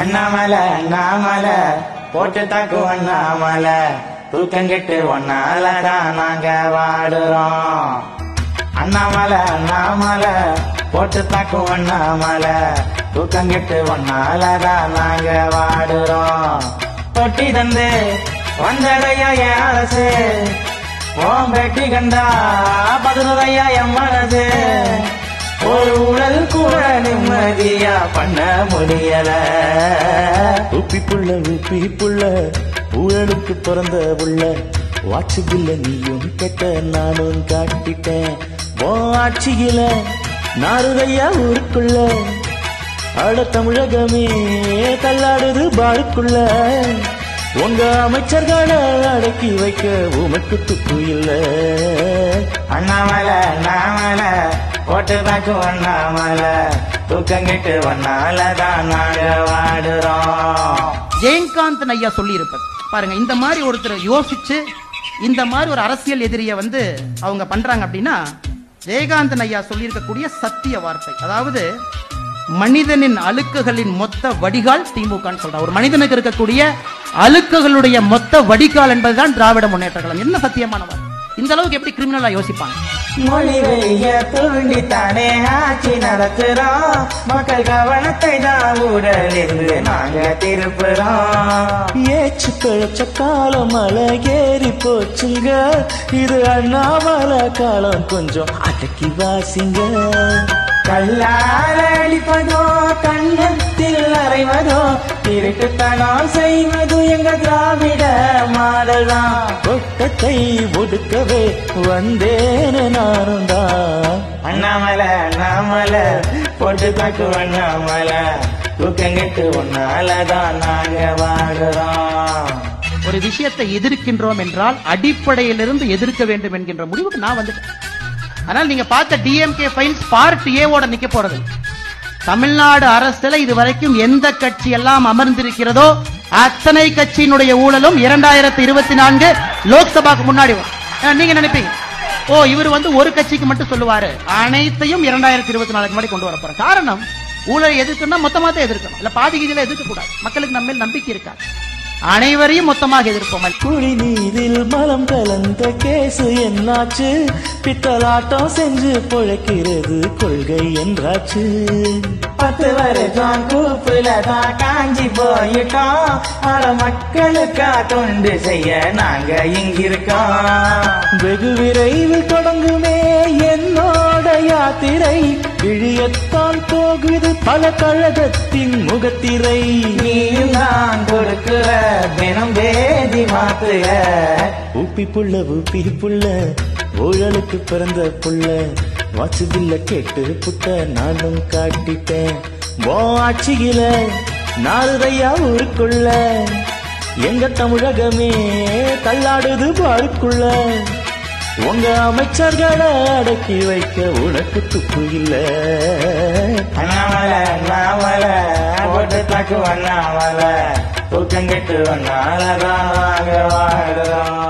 அண்ணாமலை அண்ணாமலை போட்டு தாக்கும் அண்ணாமலை தூக்கங்கிட்டு ஒன்னாலதான் நாங்க வாடுறோம். அண்ணாமலை அண்ணாமலை போட்டு தாக்கும் அண்ணாமலை தூக்கங்கிட்டு ஒன்னாலதான் நாங்க வாடுறோம். தொட்டி தந்து வந்ததையா என் அரசு ஓம் வெட்டி கண்டா பதுனதையா என் மனசு ஒரு ஊழல் கூட நிம்மதியா பண்ண முடியல. உப்பி புள்ள ஊழலுக்கு பிறந்த புள்ள வாட்சி பில்ல நீயும் கெட்ட நானும் காட்டிட்டேன். ஆட்சியில நாருதையா ஊருக்குள்ள அட தமிழகமே தள்ளாடுது பாருக்குள்ள. உங்க அமைச்சர்களை அடக்கி வைக்க உமக்கு துப்பு இல்ல. அண்ணாமலை அண்ணாமலை போட்டு தாக்கும் அண்ணாமலை தூக்கங்கிட்டு ஒன்னாலதான் நாங்க வாடுறோம். ஜெயகாந்தன் ஐயா சொல்லி இருப்பது பாருங்க. இந்த மாதிரி ஒருத்தர் யோசிச்சு இந்த மாதிரி ஒரு அரசியல் எதிரிய அவங்க பண்றாங்க அப்படின்னா ஜெயகாந்தன் ஐயா சொல்லி இருக்கக்கூடிய சத்திய வார்த்தை. அதாவது மனிதனின் அழுக்குகளின் மொத்த வடிகால் திமுகன்னு சொல்றாங்க. ஒரு மனிதனுக்கு இருக்கக்கூடிய அழுக்குகளுடைய மொத்த வடிகால் என்பதுதான் திராவிட முன்னேற்ற கழகம். என்ன சத்தியமான வார்த்தை! இந்த அளவுக்கு எப்படி கிரிமினலா யோசிப்பாங்க? மொழி வெளிய தூண்டித்தானே ஆட்சி நடத்துறோம். மக்கள் கவனத்தை தான் ஊழலிருந்து நாங்க திருப்புறோம். ஏச்சு பிழைச்ச காலம் மலை ஏறி போச்சுங்க. இது அண்ணாமலை காலம் கொஞ்சம் அடக்கி வாசிங்க. கல்லால் அடிப்பதோ கண்ணத்தில் அறைவதோ திருட்டுத்தனம் செய்வது எங்க திராவிட மாடல் தான். கொட்டத்தை ஒடுக்கவே வந்தேன்னு நானும் தான். அண்ணாமலை அண்ணாமலை போட்டு தாக்கு அண்ணாமலை தூக்கங்கிட்டு ஒன்னாலதான் நாங்க வாடுறோம். ஒரு விஷயத்தை எதிர்க்கின்றோம் என்றால் அடிப்படையிலிருந்து எதிர்க்க வேண்டும் என்கின்ற முடிவுக்கு நான் வந்துட்டேன். ஆனால் நீங்க பார்த்த டிஎம்கே ஃபைல்ஸ் பார்ட் ஏவோட நிக்க போறது. தமிழ்நாடு அரசுல இதுவரைக்கும் எந்த கட்சி எல்லாம் அமர்ந்திருக்கிறதோ அத்தனை கட்சியினுடைய ஊழலும் 2024 லோக்சபாக்கு முன்னாடி வரும். நீங்க நினைப்பீங்க இவர் ஒரு கட்சிக்கு மட்டும் சொல்லுவாரு. அனைத்தையும் 2024 முன்னாடி கொண்டு வர போற. காரணம் ஊழலை எதிர்க்கணும், மொத்தமா தான் எதிர்க்கணும். இல்ல பாதி கீதியில எதிர்க்க கூடாது. மக்களுக்கு நம்ம நம்பிக்கை இருக்காது. அனைவரையும் மொத்தமாக எதிர்ப்போம். குடிநீரில் மலம் கலந்த கேசு என்னாச்சு? பித்தலாட்டம் செஞ்சு பொழைக்கிறது கொள்கை என்றாச்சு. 10 வருஷம் கூப்புல தான் காஞ்சி போயிட்டோம். பல மக்களுக்கா தொண்டு செய்ய நாங்க இங்கிருக்கோம். வெகு விரைவில் தொடங்குமே என்னோட யாத்திரை. இழியத்தான் போகுது பல கழகத்தின் முகத்திரை. நீயும் தான் கொடுக்கிற தினம் வேதி மாத்துக. உப்பி புள்ள ஊழலுக்கு பிறந்த புள்ள வாட்சி பில்ல கேட்டு புட்ட நானும் காட்டிட்டேன். ஆட்சியில நாருதையா ஊருக்குள்ள எங்க தமிழகமே தள்ளாடுது பாருக்குள்ள. உங்க அமைச்சர்களை அடக்கி வைக்க உனக்கு துப்பு இல்ல. அண்ணாமலை அண்ணாமலை போட்டு தாக்கு அண்ணாமலை தூக்கங்கிட்டு ஒன்னாலதான் வாடுறோம்.